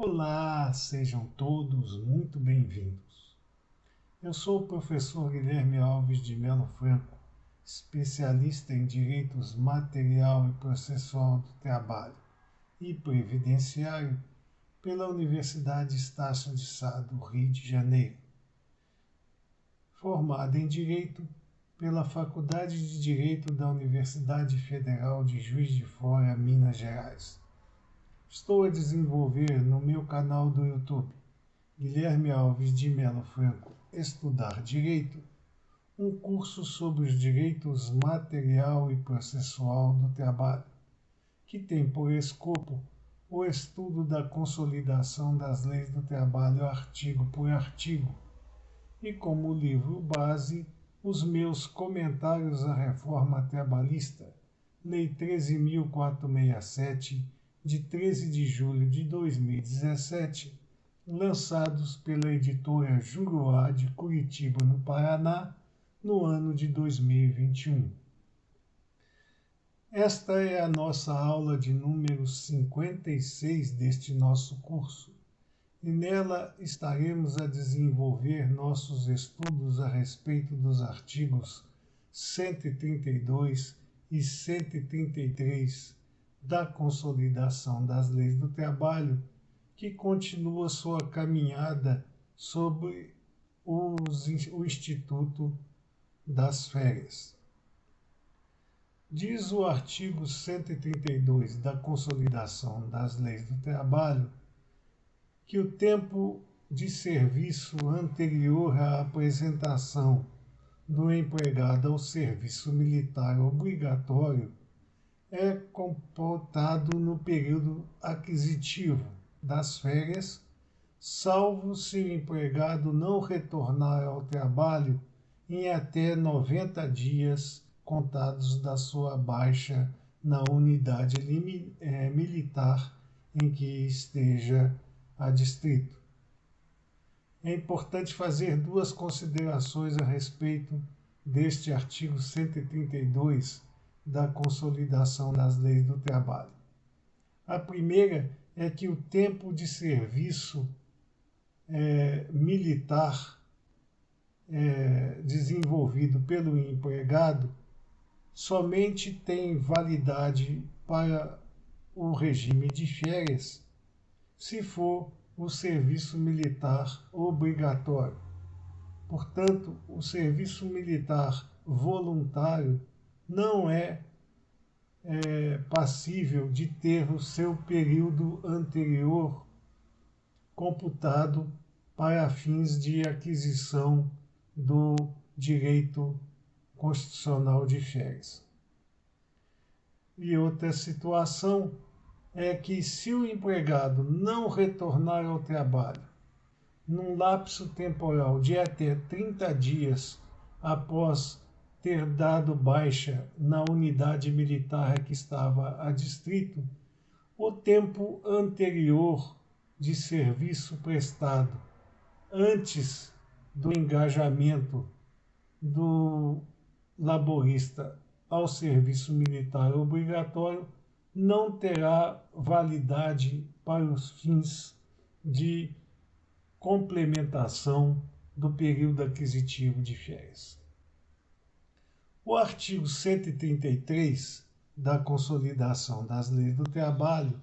Olá, sejam todos muito bem-vindos. Eu sou o professor Guilherme Alves de Melo Franco, especialista em Direitos Material e Processual do Trabalho e Previdenciário pela Universidade Estácio de Sá do Rio de Janeiro. Formado em Direito pela Faculdade de Direito da Universidade Federal de Juiz de Fora, Minas Gerais. Estou a desenvolver no meu canal do YouTube, Guilherme Alves de Melo Franco, Estudar Direito, um curso sobre os direitos material e processual do trabalho, que tem por escopo o estudo da consolidação das leis do trabalho artigo por artigo, e como livro base, os meus comentários à reforma trabalhista, Lei 13.467, de 13 de julho de 2017, lançados pela editora Juruá de Curitiba, no Paraná, no ano de 2021. Esta é a nossa aula de número 56 deste nosso curso, e nela estaremos a desenvolver nossos estudos a respeito dos artigos 132 e 133 da Consolidação das Leis do Trabalho, que continua sua caminhada sobre o Instituto das Férias. Diz o artigo 132 da Consolidação das Leis do Trabalho que o tempo de serviço anterior à apresentação do empregado ao serviço militar obrigatório é computado no período aquisitivo das férias, salvo se o empregado não retornar ao trabalho em até 90 dias contados da sua baixa na unidade militar em que esteja adstrito. É importante fazer duas considerações a respeito deste artigo 132 da Consolidação das Leis do Trabalho. A primeira é que o tempo de serviço militar desenvolvido pelo empregado somente tem validade para o regime de férias se for o serviço militar obrigatório. Portanto, o serviço militar voluntário não é passível de ter o seu período anterior computado para fins de aquisição do direito constitucional de férias. E outra situação é que se o empregado não retornar ao trabalho num lapso temporal de até 30 dias após ter dado baixa na unidade militar a que estava adstrito, o tempo anterior de serviço prestado antes do engajamento do laborista ao serviço militar obrigatório não terá validade para os fins de complementação do período aquisitivo de férias. O artigo 133 da Consolidação das Leis do Trabalho,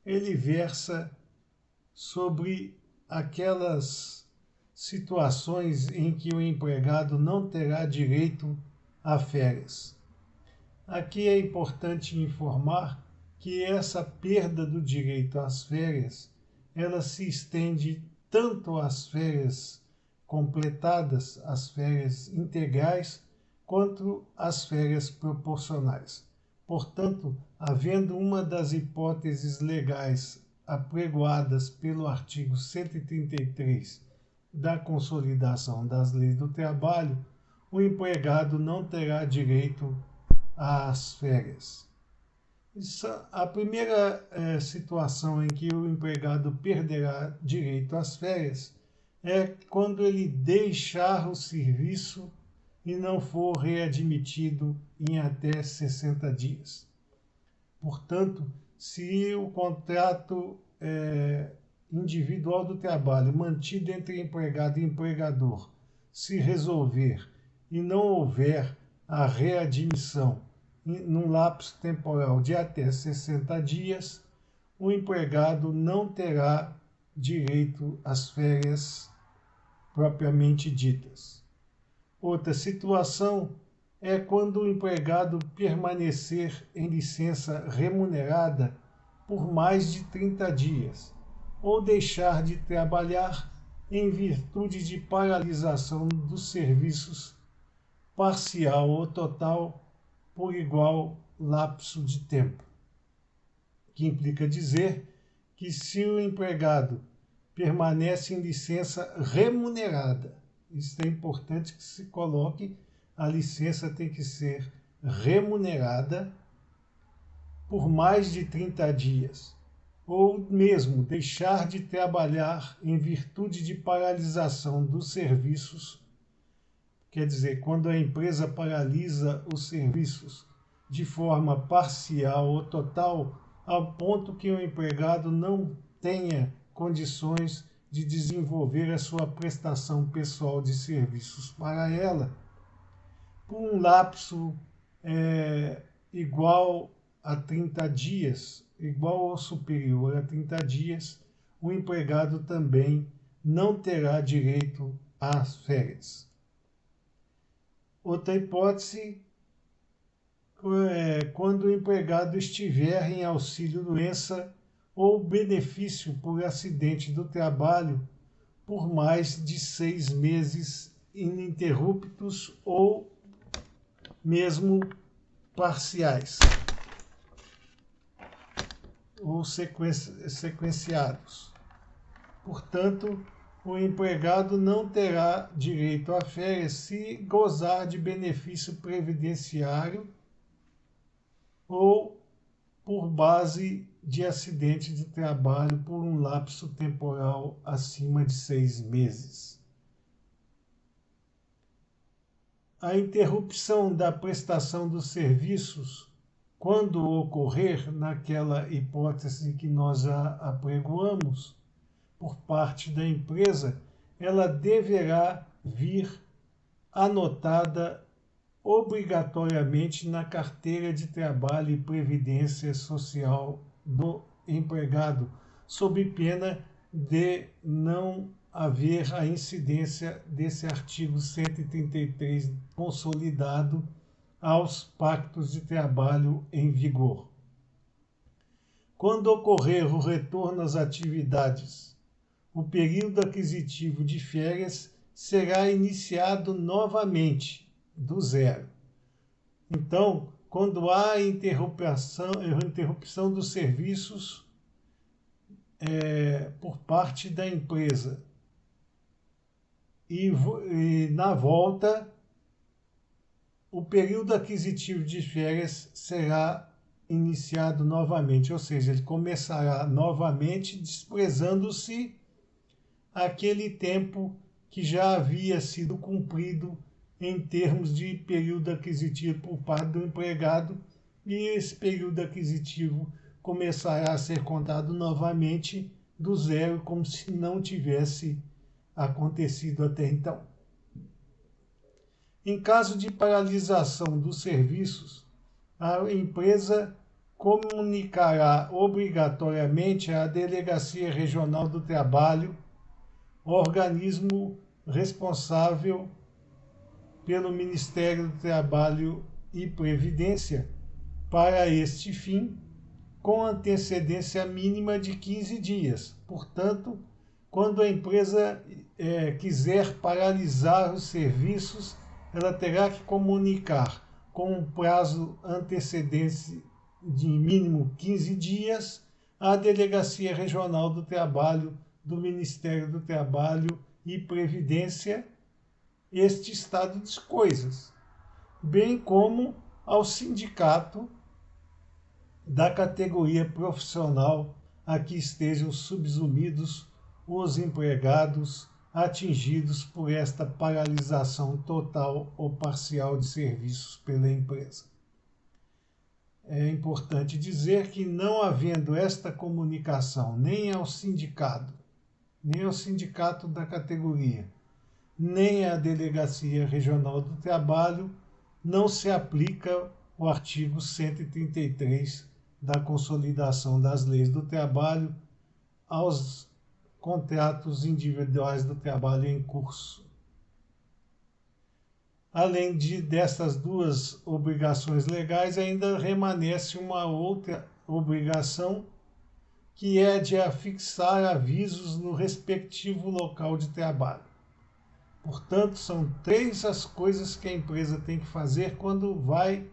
ele versa sobre aquelas situações em que o empregado não terá direito a férias. Aqui é importante informar que essa perda do direito às férias, ela se estende tanto às férias completadas, às férias integrais, quanto às férias proporcionais. Portanto, havendo uma das hipóteses legais apregoadas pelo artigo 133 da Consolidação das Leis do Trabalho, o empregado não terá direito às férias. A primeira situação em que o empregado perderá direito às férias é quando ele deixar o serviço e não for readmitido em até 60 dias. Portanto, se o contrato individual do trabalho mantido entre empregado e empregador se resolver e não houver a readmissão num lapso temporal de até 60 dias, o empregado não terá direito às férias propriamente ditas. Outra situação é quando o empregado permanecer em licença remunerada por mais de 30 dias ou deixar de trabalhar em virtude de paralisação dos serviços parcial ou total por igual lapso de tempo, que implica dizer que se o empregado permanece em licença remunerada, isso é importante que se coloque, a licença tem que ser remunerada por mais de 30 dias, ou mesmo deixar de trabalhar em virtude de paralisação dos serviços, quer dizer, quando a empresa paralisa os serviços de forma parcial ou total, ao ponto que o empregado não tenha condições de desenvolver a sua prestação pessoal de serviços para ela, por um lapso igual a 30 dias, igual ou superior a 30 dias, o empregado também não terá direito às férias. Outra hipótese é quando o empregado estiver em auxílio-doença ou benefício por acidente do trabalho por mais de 6 meses ininterruptos ou mesmo parciais ou sequenciados. Portanto, o empregado não terá direito a férias se gozar de benefício previdenciário ou por base de acidente de trabalho por um lapso temporal acima de 6 meses. A interrupção da prestação dos serviços, quando ocorrer naquela hipótese que nós já apregoamos, por parte da empresa, ela deverá vir anotada obrigatoriamente na carteira de trabalho e previdência social do empregado, sob pena de não haver a incidência desse artigo 133 consolidado aos pactos de trabalho em vigor. Quando ocorrer o retorno às atividades, o período aquisitivo de férias será iniciado novamente, do zero. Então, quando há interrupção dos serviços por parte da empresa e na volta, o período aquisitivo de férias será iniciado novamente, ou seja, ele começará novamente desprezando-se aquele tempo que já havia sido cumprido em termos de período aquisitivo por parte do empregado, e esse período aquisitivo começará a ser contado novamente do zero, como se não tivesse acontecido até então. Em caso de paralisação dos serviços, a empresa comunicará obrigatoriamente à Delegacia Regional do Trabalho, organismo responsável pelo Ministério do Trabalho e Previdência, para este fim, com antecedência mínima de 15 dias. Portanto, quando a empresa quiser paralisar os serviços, ela terá que comunicar com um prazo antecedente de mínimo 15 dias à Delegacia Regional do Trabalho do Ministério do Trabalho e Previdência este estado de coisas, bem como ao sindicato da categoria profissional a que estejam subsumidos os empregados atingidos por esta paralisação total ou parcial de serviços pela empresa. É importante dizer que, não havendo esta comunicação nem ao sindicato nem ao sindicato da categoria, nem à Delegacia Regional do Trabalho, não se aplica o artigo 133 da Consolidação das Leis do Trabalho aos contratos individuais do trabalho em curso. Além dessas duas obrigações legais, ainda remanesce uma outra obrigação, que é de afixar avisos no respectivo local de trabalho. Portanto, são 3 as coisas que a empresa tem que fazer quando vai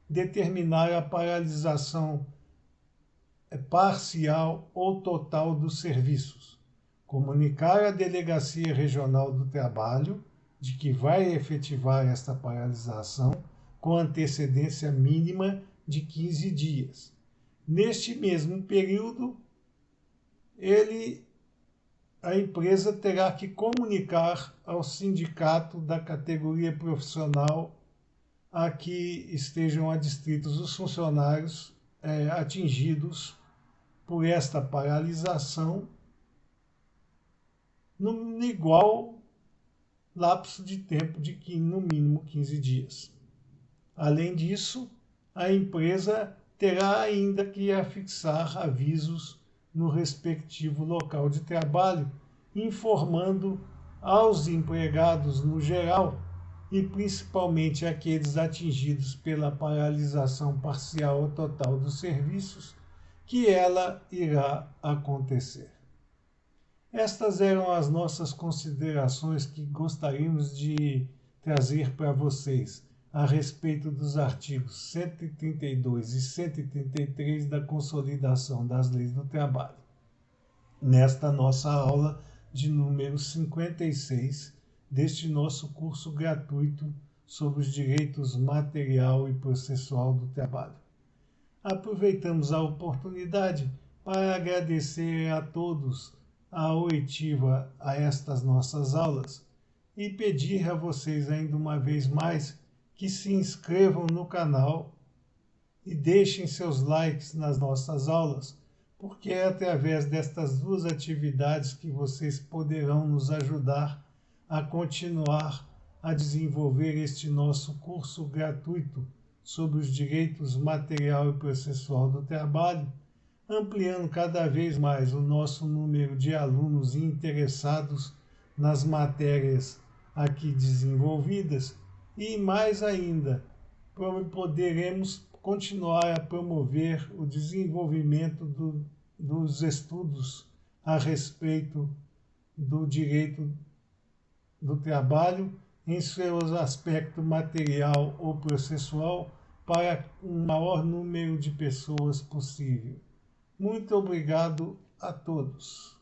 determinar a paralisação parcial ou total dos serviços. Comunicar à Delegacia Regional do Trabalho de que vai efetivar esta paralisação com antecedência mínima de 15 dias. Neste mesmo período, a empresa terá que comunicar ao sindicato da categoria profissional a que estejam adstritos os funcionários atingidos por esta paralisação no igual lapso de tempo de no mínimo 15 dias. Além disso, a empresa terá ainda que afixar avisos no respectivo local de trabalho, informando aos empregados no geral e principalmente aqueles atingidos pela paralisação parcial ou total dos serviços que ela irá acontecer. Estas eram as nossas considerações que gostaríamos de trazer para vocês a respeito dos artigos 132 e 133 da Consolidação das Leis do Trabalho. Nesta nossa aula de número 56 deste nosso curso gratuito sobre os direitos material e processual do trabalho. Aproveitamos a oportunidade para agradecer a todos a oitiva a estas nossas aulas e pedir a vocês ainda uma vez mais que se inscrevam no canal e deixem seus likes nas nossas aulas, porque é através destas 2 atividades que vocês poderão nos ajudar a continuar a desenvolver este nosso curso gratuito sobre os direitos material e processual do trabalho, ampliando cada vez mais o nosso número de alunos interessados nas matérias aqui desenvolvidas e, mais ainda, poderemos continuar a promover o desenvolvimento dos estudos a respeito do direito do trabalho em seu aspecto material ou processual para um maior número de pessoas possível. Muito obrigado a todos.